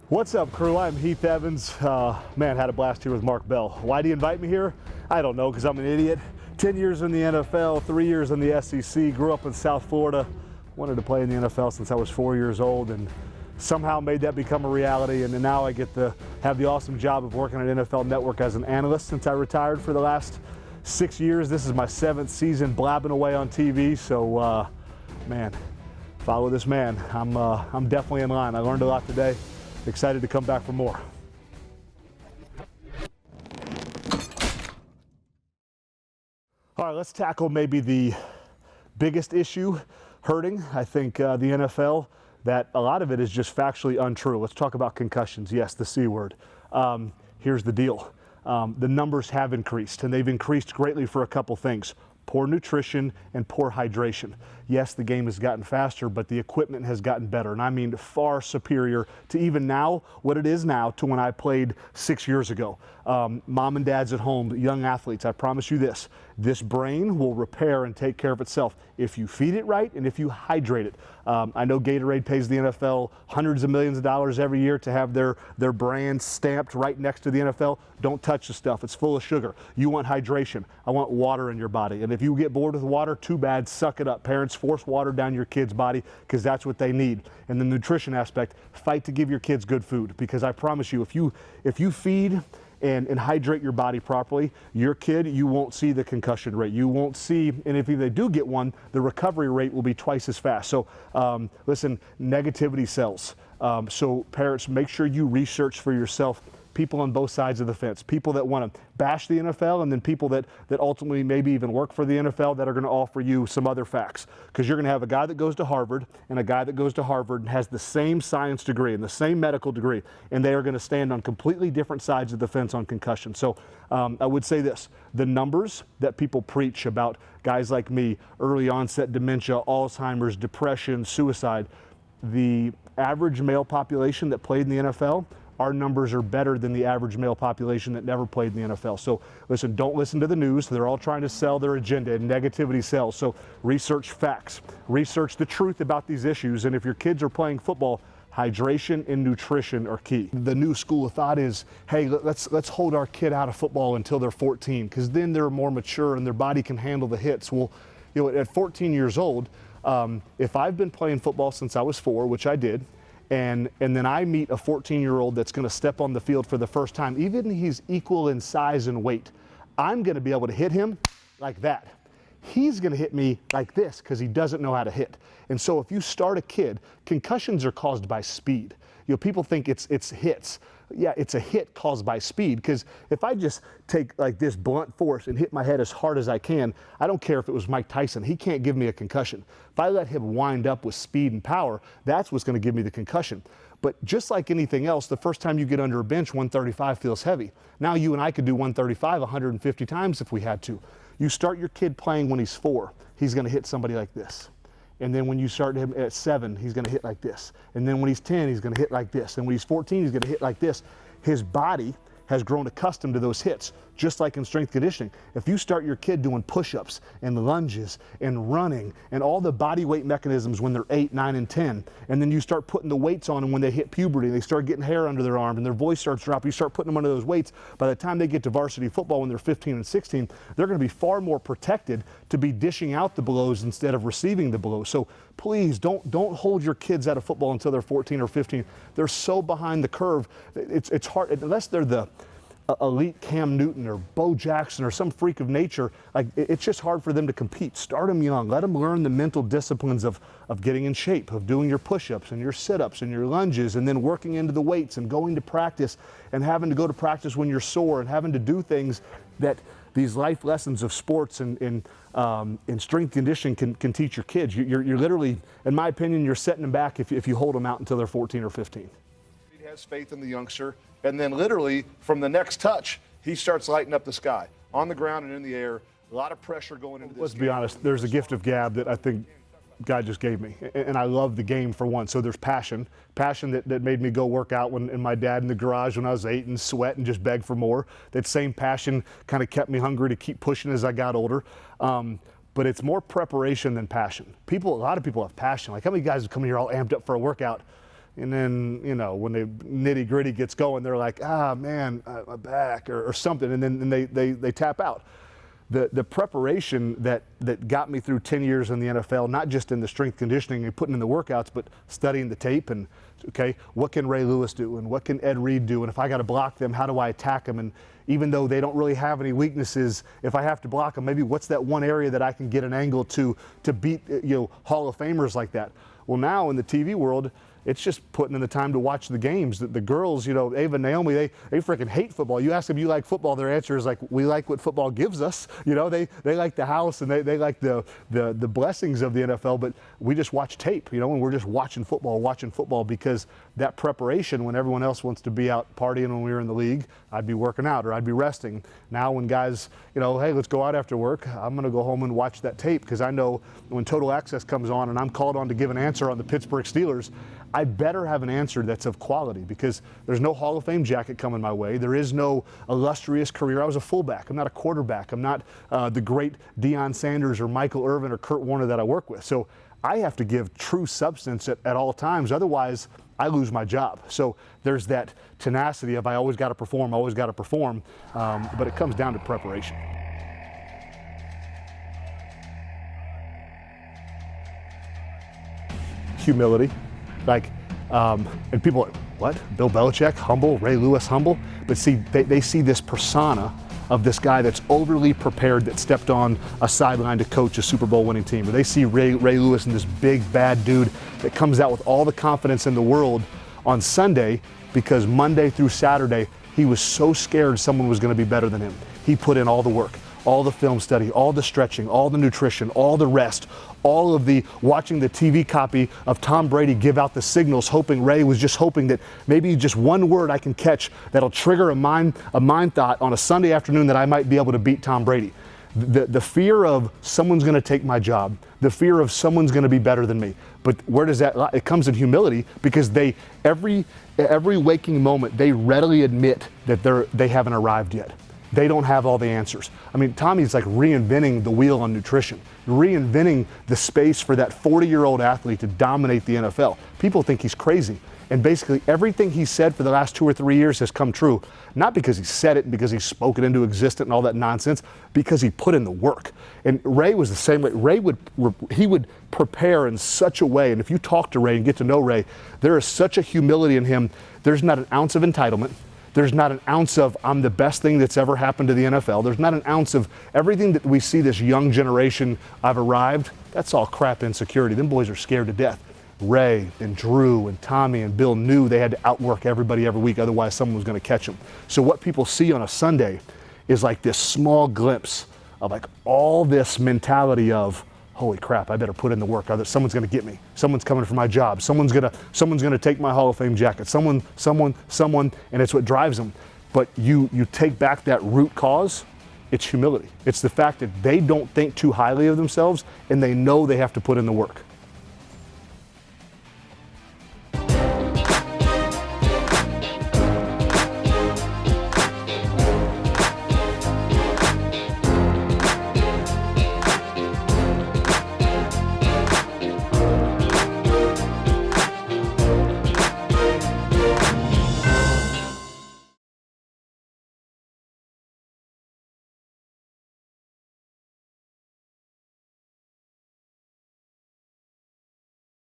What's up, crew? I'm Heath Evans. Man, had a blast here with Mark Bell. Why do you invite me here? I don't know, because I'm an idiot. 10 years in the NFL, 3 years in the SEC, grew up in South Florida, wanted to play in the NFL since I was 4 years old, and somehow made that become a reality. And now I get to have the awesome job of working at NFL Network as an analyst since I retired for the last 6 years. This is my 7th season blabbing away on TV, so man, follow this man. I'm definitely in line. I learned a lot today. Excited to come back for more. All right, let's tackle maybe the biggest issue hurting, I think, the NFL, that a lot of it is just factually untrue. Let's talk about concussions. Yes, the C word. Here's the deal. The numbers have increased, and they've increased greatly for a couple things. Poor nutrition and poor hydration. Yes, the game has gotten faster, but the equipment has gotten better, and I mean far superior to even now, what it is now, to when I played 6 years ago. Mom and dads at home, young athletes, I promise you this brain will repair and take care of itself if you feed it right and if you hydrate it. I know Gatorade pays the NFL hundreds of millions of dollars every year to have their brand stamped right next to the NFL. Don't touch the stuff. It's full of sugar. You want hydration. I want water in your body. And if you get bored with water, too bad, suck it up. Parents, force water down your kid's body because that's what they need. And the nutrition aspect, fight to give your kids good food, because I promise you, if you feed and hydrate your body properly, your kid, you won't see the concussion rate. You won't see, and if they do get one, the recovery rate will be twice as fast. So listen, negativity sells. So parents, make sure you research for yourself people on both sides of the fence, people that want to bash the NFL, and then people that ultimately maybe even work for the NFL that are going to offer you some other facts. Because you're going to have a guy that goes to Harvard and a guy that goes to Harvard and has the same science degree and the same medical degree, and they are going to stand on completely different sides of the fence on concussion. So I would say this, the numbers that people preach about guys like me, early onset dementia, Alzheimer's, depression, suicide, the average male population that played in the NFL, our numbers are better than the average male population that never played in the NFL. So listen, don't listen to the news. They're all trying to sell their agenda, and negativity sells. So research facts, research the truth about these issues. And if your kids are playing football, hydration and nutrition are key. The new school of thought is, hey, let's hold our kid out of football until they're 14, because then they're more mature and their body can handle the hits. Well, you know, at 14 years old, if I've been playing football since I was 4, which I did, and then I meet a 14-year-old that's going to step on the field for the first time, even if he's equal in size and weight, I'm going to be able to hit him like that. He's going to hit me like this because he doesn't know how to hit. And so if you start a kid, concussions are caused by speed. You know, people think it's hits. Yeah, it's a hit caused by speed, because if I just take like this blunt force and hit my head as hard as I can, I don't care if it was Mike Tyson, he can't give me a concussion. If I let him wind up with speed and power, that's what's going to give me the concussion. But just like anything else, the first time you get under a bench, 135 feels heavy. Now you and I could do 135 150 times if we had to. You start your kid playing when he's 4, he's going to hit somebody like this. And then when you start him at 7, he's going to hit like this. And then when he's 10, he's going to hit like this. And when he's 14, he's going to hit like this. His body has grown accustomed to those hits, just like in strength conditioning. If you start your kid doing push-ups and lunges and running and all the body weight mechanisms when they're 8, 9, and 10, and then you start putting the weights on them when they hit puberty, they start getting hair under their arm and their voice starts dropping, you start putting them under those weights, by the time they get to varsity football when they're 15 and 16, they're going to be far more protected to be dishing out the blows instead of receiving the blows. So please don't hold your kids out of football until they're 14 or 15. They're so behind the curve. It's hard, unless they're the elite Cam Newton or Bo Jackson or some freak of nature, like it's just hard for them to compete. Start them young. Let them learn the mental disciplines of getting in shape, of doing your push-ups and your sit-ups and your lunges, and then working into the weights and going to practice and having to go to practice when you're sore and having to do things that these life lessons of sports and strength conditioning can teach your kids. You're literally, in my opinion, you're setting them back if you hold them out until they're 14 or 15. He has faith in the youngster, and then literally from the next touch, he starts lighting up the sky, on the ground and in the air. A lot of pressure going into this. Let's be honest, there's a gift of gab that I think God just gave me, and I love the game for one. So there's passion that made me go work out and my dad in the garage when I was 8 and sweat and just beg for more. That same passion kind of kept me hungry to keep pushing as I got older. But it's more preparation than passion. A lot of people have passion. Like, how many guys have come here all amped up for a workout? And then, you know, when the nitty gritty gets going, they're like, ah, man, my back or something. And then they tap out. The preparation that got me through 10 years in the NFL, not just in the strength conditioning and putting in the workouts, but studying the tape and, okay, what can Ray Lewis do and what can Ed Reed do? And if I got to block them, how do I attack them? And even though they don't really have any weaknesses, if I have to block them, maybe what's that one area that I can get an angle to beat, you know, Hall of Famers like that? Well, now in the TV world, it's just putting in the time to watch the games. The girls, you know, Ava and Naomi, they freaking hate football. You ask them, you like football? Their answer is like, we like what football gives us. You know, they like the house and they like the blessings of the NFL, but we just watch tape, you know, and we're just watching football because that preparation, when everyone else wants to be out partying when we were in the league, I'd be working out or I'd be resting. Now when guys, you know, hey, let's go out after work, I'm going to go home and watch that tape because I know when Total Access comes on and I'm called on to give an answer on the Pittsburgh Steelers, I better have an answer that's of quality because there's no Hall of Fame jacket coming my way. There is no illustrious career. I was a fullback. I'm not a quarterback. I'm not the great Deion Sanders or Michael Irvin or Kurt Warner that I work with. So I have to give true substance at all times. Otherwise, I lose my job. So there's that tenacity of I always got to perform, but it comes down to preparation. Humility. Like, and people are like, what? Bill Belichick, humble, Ray Lewis, humble? But see, they see this persona of this guy that's overly prepared that stepped on a sideline to coach a Super Bowl winning team. Or they see Ray Lewis and this big bad dude that comes out with all the confidence in the world on Sunday because Monday through Saturday, he was so scared someone was going to be better than him. He put in all the work, all the film study, all the stretching, all the nutrition, all the rest, all of the watching the TV copy of Tom Brady give out the signals, hoping Ray was just hoping that maybe just one word I can catch that'll trigger a mind thought on a Sunday afternoon that I might be able to beat Tom Brady. The fear of someone's going to take my job, the fear of someone's going to be better than me. But where does that lie? It comes in humility because every waking moment they readily admit that they haven't arrived yet. They don't have all the answers. I mean, Tommy's like reinventing the wheel on nutrition, reinventing the space for that 40-year-old athlete to dominate the NFL. People think he's crazy. And basically everything he said for the last 2 or 3 years has come true, not because he said it and because he spoke it into existence and all that nonsense, because he put in the work. And Ray was the same way. Ray would prepare in such a way, and if you talk to Ray and get to know Ray, there is such a humility in him. There's not an ounce of entitlement. There's not an ounce of, I'm the best thing that's ever happened to the NFL. There's not an ounce of everything that we see this young generation, I've arrived. That's all crap insecurity. Them boys are scared to death. Ray and Drew and Tommy and Bill knew they had to outwork everybody every week, otherwise someone was going to catch them. So what people see on a Sunday is like this small glimpse of like all this mentality of, holy crap, I better put in the work. Someone's going to get me. Someone's coming for my job. Someone's going to take my Hall of Fame jacket. Someone, and it's what drives them. But you take back that root cause, it's humility. It's the fact that they don't think too highly of themselves and they know they have to put in the work.